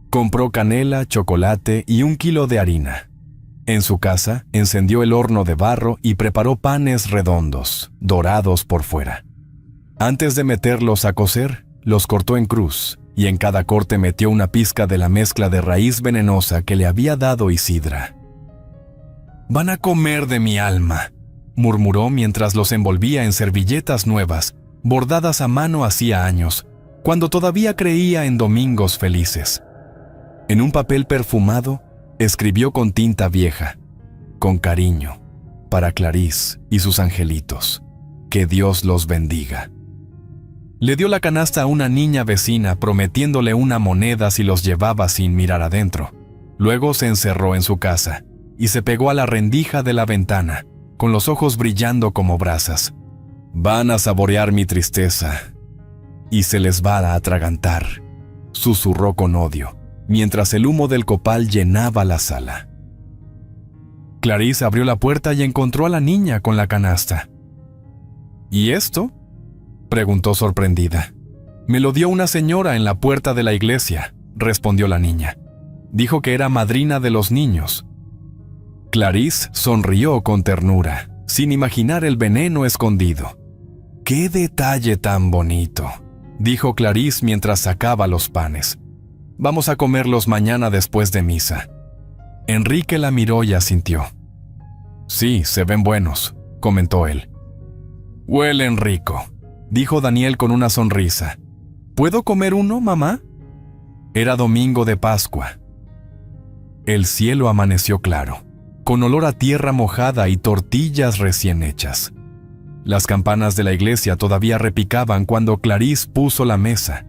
Compró canela, chocolate y 1 kilo de harina. En su casa, encendió el horno de barro y preparó panes redondos, dorados por fuera. Antes de meterlos a cocer, los cortó en cruz, y en cada corte metió una pizca de la mezcla de raíz venenosa que le había dado Isidra. «Van a comer de mi alma», murmuró mientras los envolvía en servilletas nuevas, bordadas a mano hacía años, cuando todavía creía en domingos felices. En un papel perfumado, escribió con tinta vieja, con cariño, para Clarís y sus angelitos. Que Dios los bendiga. Le dio la canasta a una niña vecina, prometiéndole una moneda si los llevaba sin mirar adentro. Luego se encerró en su casa y se pegó a la rendija de la ventana, con los ojos brillando como brasas. «Van a saborear mi tristeza y se les va a atragantar», susurró con odio, mientras el humo del copal llenaba la sala. Clarís abrió la puerta y encontró a la niña con la canasta. «¿Y esto?», preguntó sorprendida. «Me lo dio una señora en la puerta de la iglesia», respondió la niña. «Dijo que era madrina de los niños». Clarís sonrió con ternura, sin imaginar el veneno escondido. «¡Qué detalle tan bonito!», dijo Clarís mientras sacaba los panes. «Vamos a comerlos mañana después de misa». Enrique la miró y asintió. «Sí, se ven buenos», comentó él. «Huelen rico», dijo Daniel con una sonrisa. «¿Puedo comer uno, mamá?». Era domingo de Pascua. El cielo amaneció claro, con olor a tierra mojada y tortillas recién hechas. Las campanas de la iglesia todavía repicaban cuando Clarís puso la mesa.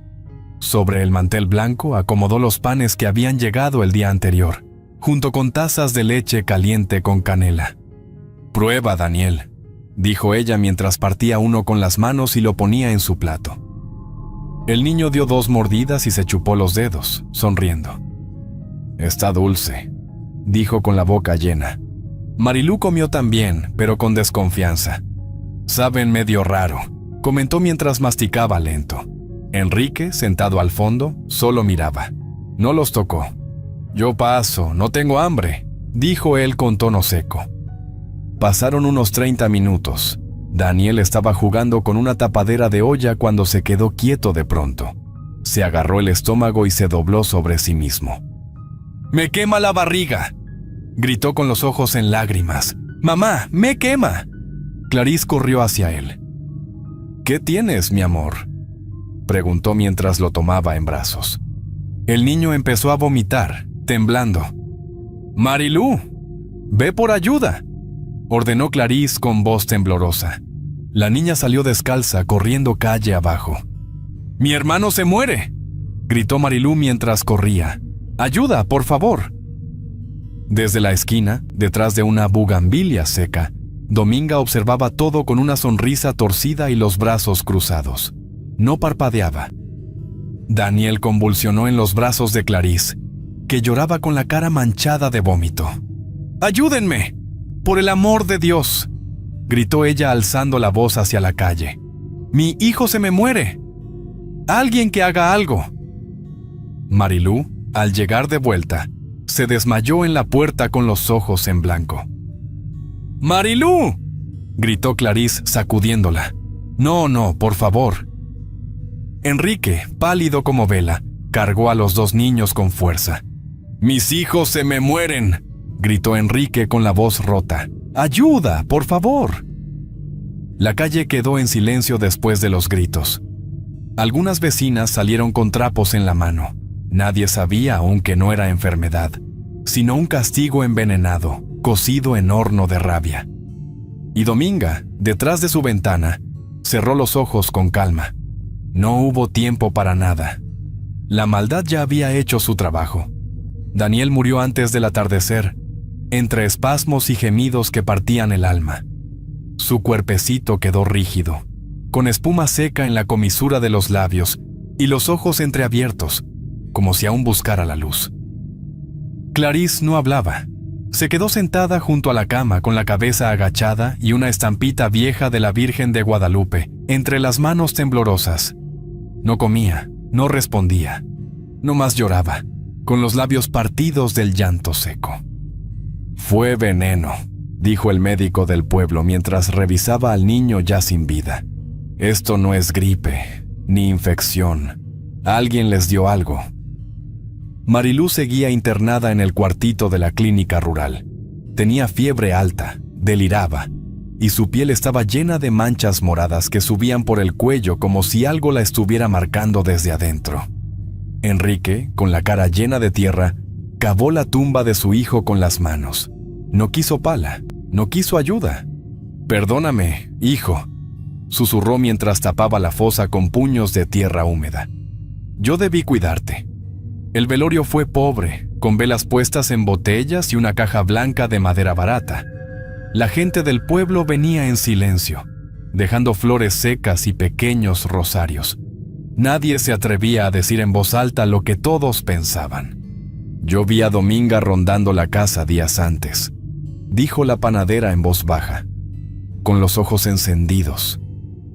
Sobre el mantel blanco acomodó los panes que habían llegado el día anterior, junto con tazas de leche caliente con canela. «Prueba, Daniel», dijo ella mientras partía uno con las manos y lo ponía en su plato. El niño dio 2 mordidas y se chupó los dedos, sonriendo. «Está dulce», dijo con la boca llena. Marilú comió también, pero con desconfianza. «Saben medio raro», comentó mientras masticaba lento. Enrique, sentado al fondo, solo miraba. No los tocó. «Yo paso, no tengo hambre», dijo él con tono seco. Pasaron unos 30 minutos. Daniel estaba jugando con una tapadera de olla cuando se quedó quieto de pronto. Se agarró el estómago y se dobló sobre sí mismo. «¡Me quema la barriga!», gritó con los ojos en lágrimas. «¡Mamá, me quema!». Clarís corrió hacia él. «¿Qué tienes, mi amor?», preguntó mientras lo tomaba en brazos. El niño empezó a vomitar, temblando. «Marilú, ve por ayuda», ordenó Clarís con voz temblorosa. La niña salió descalza, corriendo calle abajo. «¡Mi hermano se muere!», gritó Marilú mientras corría. «¡Ayuda, por favor!». Desde la esquina, detrás de una bugambilia seca, Dominga observaba todo con una sonrisa torcida y los brazos cruzados. No parpadeaba. Daniel convulsionó en los brazos de Clarís, que lloraba con la cara manchada de vómito. «¡Ayúdenme!», ¡Por el amor de Dios!, gritó ella alzando la voz hacia la calle. ¡Mi hijo se me muere! ¡Alguien que haga algo! Marilú, al llegar de vuelta, se desmayó en la puerta con los ojos en blanco. ¡Marilú!, gritó Clarice sacudiéndola. No, por favor. Enrique, pálido como vela, cargó a los dos niños con fuerza. ¡Mis hijos se me mueren!, gritó Enrique con la voz rota. ¡Ayuda, por favor! La calle quedó en silencio después de los gritos. Algunas vecinas salieron con trapos en la mano. Nadie sabía aún que no era enfermedad, sino un castigo envenenado, cocido en horno de rabia. Y Dominga, detrás de su ventana, cerró los ojos con calma. No hubo tiempo para nada. La maldad ya había hecho su trabajo. Daniel murió antes del atardecer, entre espasmos y gemidos que partían el alma. Su cuerpecito quedó rígido, con espuma seca en la comisura de los labios y los ojos entreabiertos, como si aún buscara la luz. Clarice no hablaba. Se quedó sentada junto a la cama con la cabeza agachada y una estampita vieja de la Virgen de Guadalupe entre las manos temblorosas. No comía, no respondía, nomás lloraba, con los labios partidos del llanto seco. «Fue veneno», dijo el médico del pueblo mientras revisaba al niño ya sin vida. «Esto no es gripe, ni infección. Alguien les dio algo». Marilú seguía internada en el cuartito de la clínica rural. Tenía fiebre alta, deliraba, y su piel estaba llena de manchas moradas que subían por el cuello como si algo la estuviera marcando desde adentro. Enrique, con la cara llena de tierra, cavó la tumba de su hijo con las manos. No quiso pala, no quiso ayuda. «Perdóname, hijo», susurró mientras tapaba la fosa con puños de tierra húmeda. «Yo debí cuidarte». El velorio fue pobre, con velas puestas en botellas y una caja blanca de madera barata. La gente del pueblo venía en silencio, dejando flores secas y pequeños rosarios. Nadie se atrevía a decir en voz alta lo que todos pensaban. «Yo vi a Dominga rondando la casa días antes», dijo la panadera en voz baja, con los ojos encendidos,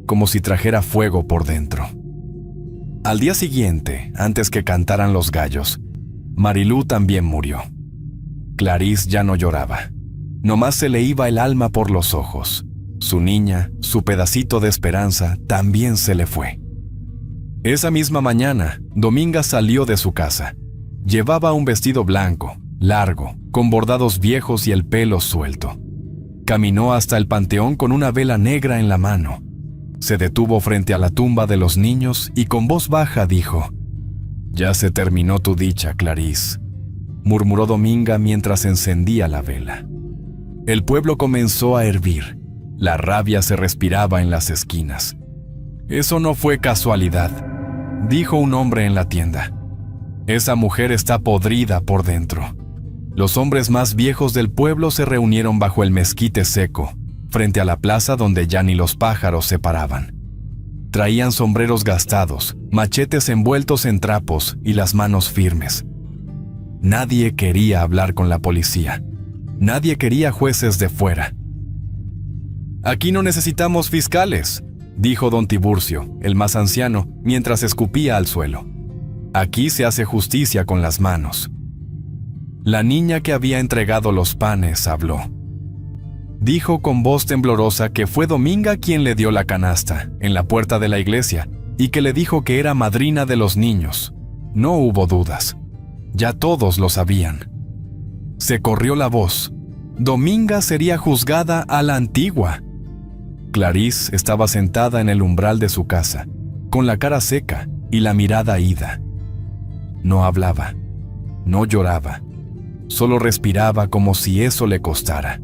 como si trajera fuego por dentro. Al día siguiente, antes que cantaran los gallos, Marilú también murió. Clarice ya no lloraba. Nomás se le iba el alma por los ojos. Su niña, su pedacito de esperanza, también se le fue. Esa misma mañana, Dominga salió de su casa. Llevaba un vestido blanco, largo, con bordados viejos y el pelo suelto. Caminó hasta el panteón con una vela negra en la mano. Se detuvo frente a la tumba de los niños y con voz baja dijo: «Ya se terminó tu dicha, Clarice», murmuró Dominga mientras encendía la vela. El pueblo comenzó a hervir. La rabia se respiraba en las esquinas. «Eso no fue casualidad», dijo un hombre en la tienda. «Esa mujer está podrida por dentro». Los hombres más viejos del pueblo se reunieron bajo el mezquite seco, frente a la plaza donde ya ni los pájaros se paraban. Traían sombreros gastados, machetes envueltos en trapos y las manos firmes. Nadie quería hablar con la policía. Nadie quería jueces de fuera. «Aquí no necesitamos fiscales», dijo don Tiburcio, el más anciano, mientras escupía al suelo. «Aquí se hace justicia con las manos». La niña que había entregado los panes habló. Dijo con voz temblorosa que fue Dominga quien le dio la canasta en la puerta de la iglesia y que le dijo que era madrina de los niños. No hubo dudas. Ya todos lo sabían. Se corrió la voz. Dominga sería juzgada a la antigua. Clarice estaba sentada en el umbral de su casa, con la cara seca y la mirada ida. No hablaba, no lloraba, solo respiraba como si eso le costara.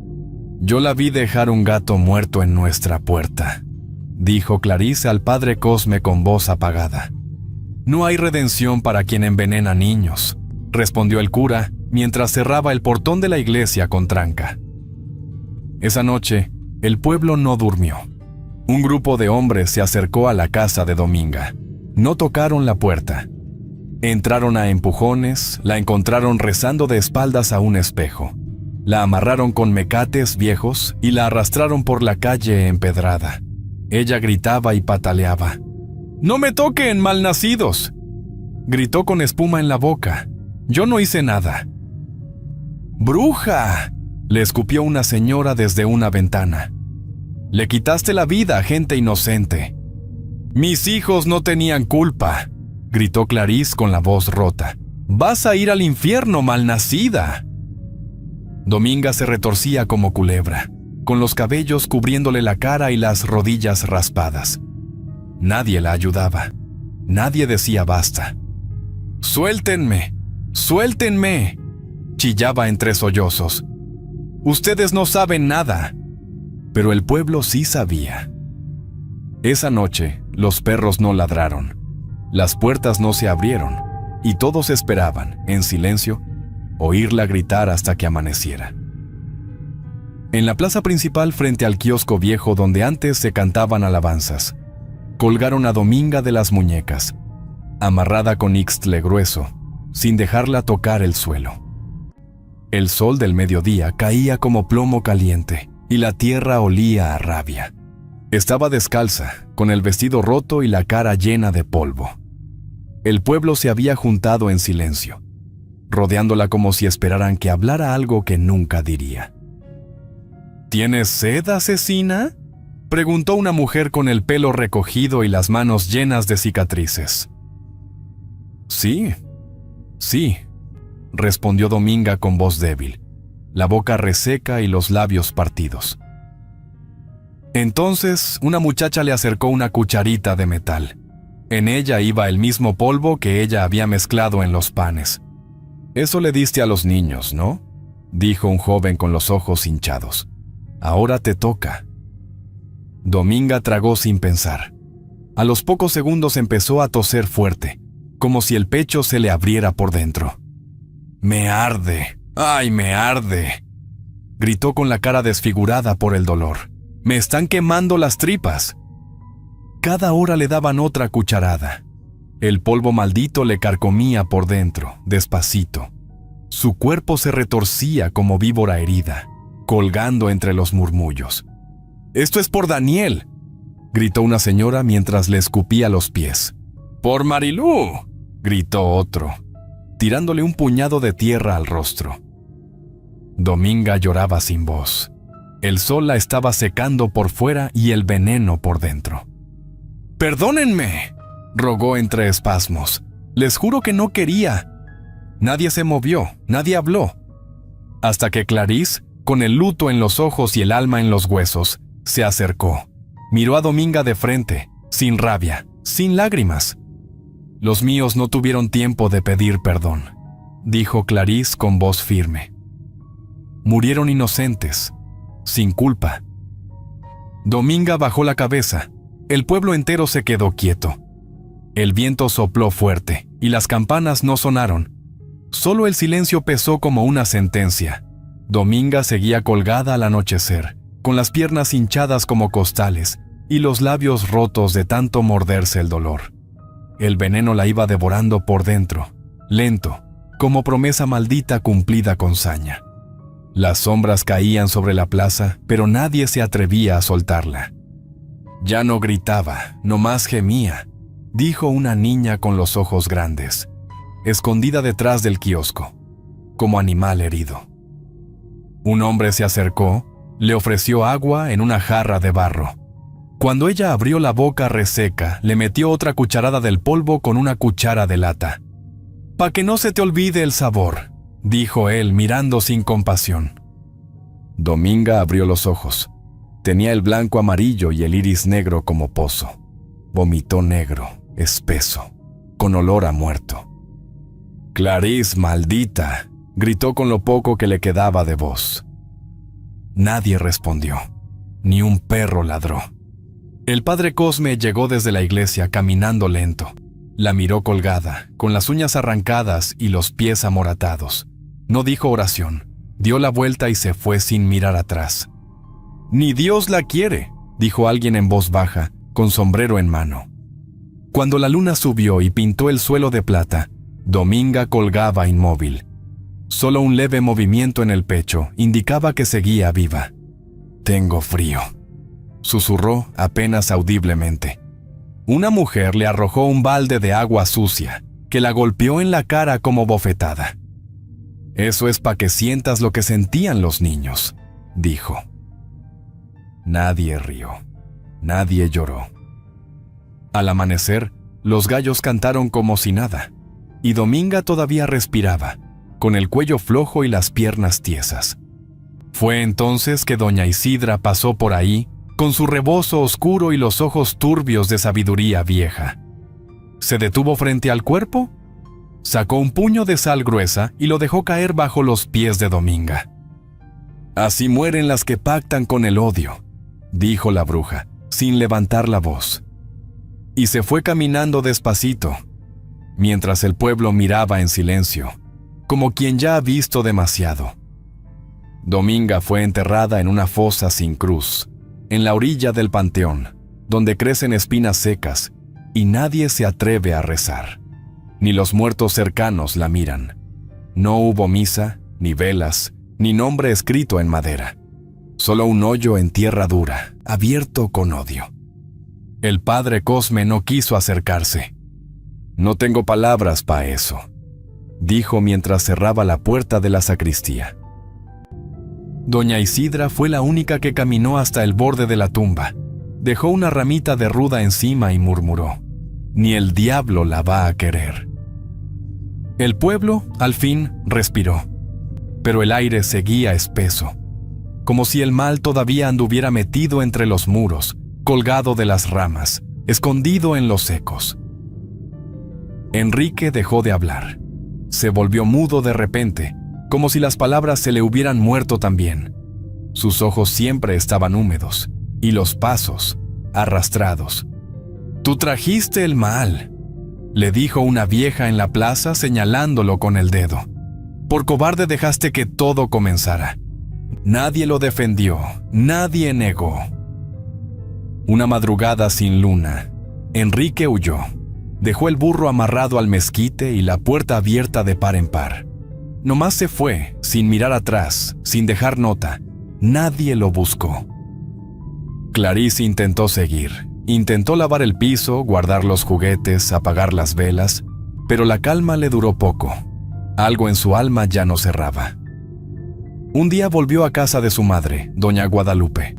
«Yo la vi dejar un gato muerto en nuestra puerta», dijo Clarice al padre Cosme con voz apagada. «No hay redención para quien envenena niños», respondió el cura mientras cerraba el portón de la iglesia con tranca. Esa noche, el pueblo no durmió. Un grupo de hombres se acercó a la casa de Dominga. No tocaron la puerta. Entraron a empujones, la encontraron rezando de espaldas a un espejo. La amarraron con mecates viejos y la arrastraron por la calle empedrada. Ella gritaba y pataleaba. «¡No me toquen, malnacidos!», gritó con espuma en la boca. «Yo no hice nada». «¡Bruja!», le escupió una señora desde una ventana. «Le quitaste la vida a gente inocente». «Mis hijos no tenían culpa», gritó Clarice con la voz rota. «Vas a ir al infierno, malnacida». Dominga se retorcía como culebra, con los cabellos cubriéndole la cara y las rodillas raspadas. Nadie la ayudaba. Nadie decía basta. «¡Suéltenme! ¡Suéltenme!», chillaba entre sollozos. «Ustedes no saben nada». Pero el pueblo sí sabía. Esa noche, los perros no ladraron, las puertas no se abrieron, y todos esperaban, en silencio, oírla gritar hasta que amaneciera. En la plaza principal, frente al kiosco viejo donde antes se cantaban alabanzas, colgaron a Dominga de las muñecas, amarrada con ixtle grueso, sin dejarla tocar el suelo. El sol del mediodía caía como plomo caliente y la tierra olía a rabia. Estaba descalza, con el vestido roto y la cara llena de polvo. El pueblo se había juntado en silencio, rodeándola como si esperaran que hablara algo que nunca diría. «¿Tienes sed, asesina?», preguntó una mujer con el pelo recogido y las manos llenas de cicatrices. «Sí, sí», respondió Dominga con voz débil, la boca reseca y los labios partidos. Entonces una muchacha le acercó una cucharita de metal. En ella iba el mismo polvo que ella había mezclado en los panes. «Eso le diste a los niños, ¿no?», dijo un joven con los ojos hinchados. «Ahora te toca». Dominga tragó sin pensar. A los pocos segundos empezó a toser fuerte, como si el pecho se le abriera por dentro. «Me arde, ay, me arde», gritó con la cara desfigurada por el dolor. «Me están quemando las tripas». Cada hora le daban otra cucharada. El polvo maldito le carcomía por dentro, despacito. Su cuerpo se retorcía como víbora herida, colgando entre los murmullos. «¡Esto es por Daniel!», gritó una señora mientras le escupía los pies. «¡Por Marilú!», gritó otro, tirándole un puñado de tierra al rostro. Dominga lloraba sin voz. El sol la estaba secando por fuera y el veneno por dentro. «¡Perdónenme!», rogó entre espasmos. «Les juro que no quería». Nadie se movió, nadie habló. Hasta que Clarice, con el luto en los ojos y el alma en los huesos, se acercó. Miró a Dominga de frente, sin rabia, sin lágrimas. «Los míos no tuvieron tiempo de pedir perdón», dijo Clarice con voz firme. «Murieron inocentes, sin culpa». Dominga bajó la cabeza. El pueblo entero se quedó quieto. El viento sopló fuerte y las campanas no sonaron. Solo el silencio pesó como una sentencia. Dominga seguía colgada al anochecer, con las piernas hinchadas como costales y los labios rotos de tanto morderse el dolor. El veneno la iba devorando por dentro, lento, como promesa maldita cumplida con saña. Las sombras caían sobre la plaza, pero nadie se atrevía a soltarla. «Ya no gritaba, nomás gemía», dijo una niña con los ojos grandes, escondida detrás del kiosco, como animal herido. Un hombre se acercó, le ofreció agua en una jarra de barro. Cuando ella abrió la boca reseca, le metió otra cucharada del polvo con una cuchara de lata. «Pa' que no se te olvide el sabor», dijo él mirando sin compasión. Dominga abrió los ojos. Tenía el blanco amarillo y el iris negro como pozo. Vomitó negro, espeso, con olor a muerto. «Clarice, maldita», gritó con lo poco que le quedaba de voz. Nadie respondió. Ni un perro ladró. El padre Cosme llegó desde la iglesia caminando lento. La miró colgada, con las uñas arrancadas y los pies amoratados. No dijo oración. Dio la vuelta y se fue sin mirar atrás. «Ni Dios la quiere», dijo alguien en voz baja, con sombrero en mano. Cuando la luna subió y pintó el suelo de plata, Dominga colgaba inmóvil. Solo un leve movimiento en el pecho indicaba que seguía viva. «Tengo frío», susurró apenas audiblemente. Una mujer le arrojó un balde de agua sucia, que la golpeó en la cara como bofetada. «Eso es para que sientas lo que sentían los niños», dijo. Nadie rió, nadie lloró. Al amanecer, los gallos cantaron como si nada, y Dominga todavía respiraba, con el cuello flojo y las piernas tiesas. Fue entonces que doña Isidra pasó por ahí, con su rebozo oscuro y los ojos turbios de sabiduría vieja. Se detuvo frente al cuerpo, sacó un puño de sal gruesa y lo dejó caer bajo los pies de Dominga. «Así mueren las que pactan con el odio», dijo la bruja, sin levantar la voz. Y se fue caminando despacito, mientras el pueblo miraba en silencio, como quien ya ha visto demasiado. Dominga fue enterrada en una fosa sin cruz, en la orilla del panteón, donde crecen espinas secas, y nadie se atreve a rezar. Ni los muertos cercanos la miran. No hubo misa, ni velas, ni nombre escrito en madera. Solo un hoyo en tierra dura, abierto con odio. El padre Cosme no quiso acercarse. «No tengo palabras para eso», dijo mientras cerraba la puerta de la sacristía. Doña Isidra fue la única que caminó hasta el borde de la tumba. Dejó una ramita de ruda encima y murmuró: «Ni el diablo la va a querer». El pueblo, al fin, respiró, pero el aire seguía espeso, como si el mal todavía anduviera metido entre los muros, colgado de las ramas, escondido en los ecos. Enrique dejó de hablar. Se volvió mudo de repente, como si las palabras se le hubieran muerto también. Sus ojos siempre estaban húmedos, y los pasos, arrastrados. «Tú trajiste el mal», le dijo una vieja en la plaza señalándolo con el dedo. «Por cobarde dejaste que todo comenzara. Nadie lo defendió, nadie negó». Una madrugada sin luna, Enrique huyó. Dejó el burro amarrado al mezquite y la puerta abierta de par en par. Nomás se fue, sin mirar atrás, sin dejar nota. Nadie lo buscó. Clarice intentó seguir. Intentó lavar el piso, guardar los juguetes, apagar las velas, pero la calma le duró poco. Algo en su alma ya no cerraba. Un día volvió a casa de su madre, doña Guadalupe.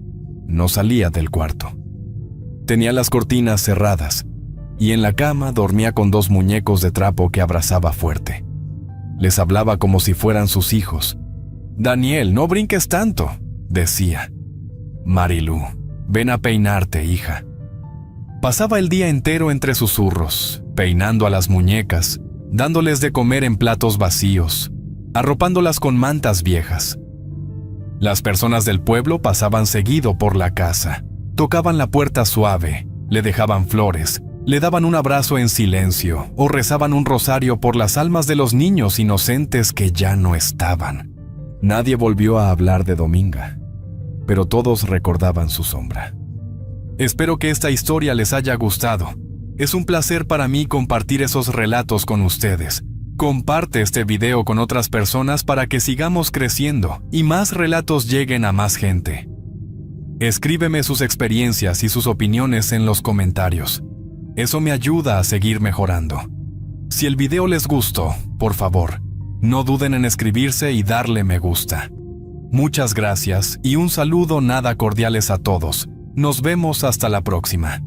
No salía del cuarto. Tenía las cortinas cerradas, y en la cama dormía con 2 muñecos de trapo que abrazaba fuerte. Les hablaba como si fueran sus hijos. «Daniel, no brinques tanto», decía. «Marilú, ven a peinarte, hija». Pasaba el día entero entre susurros, peinando a las muñecas, dándoles de comer en platos vacíos, arropándolas con mantas viejas. Las personas del pueblo pasaban seguido por la casa, tocaban la puerta suave, le dejaban flores, le daban un abrazo en silencio o rezaban un rosario por las almas de los niños inocentes que ya no estaban. Nadie volvió a hablar de Dominga, pero todos recordaban su sombra. Espero que esta historia les haya gustado. Es un placer para mí compartir esos relatos con ustedes. Comparte este video con otras personas para que sigamos creciendo y más relatos lleguen a más gente. Escríbeme sus experiencias y sus opiniones en los comentarios. Eso me ayuda a seguir mejorando. Si el video les gustó, por favor, no duden en escribirse y darle me gusta. Muchas gracias y un saludo nada cordiales a todos. Nos vemos hasta la próxima.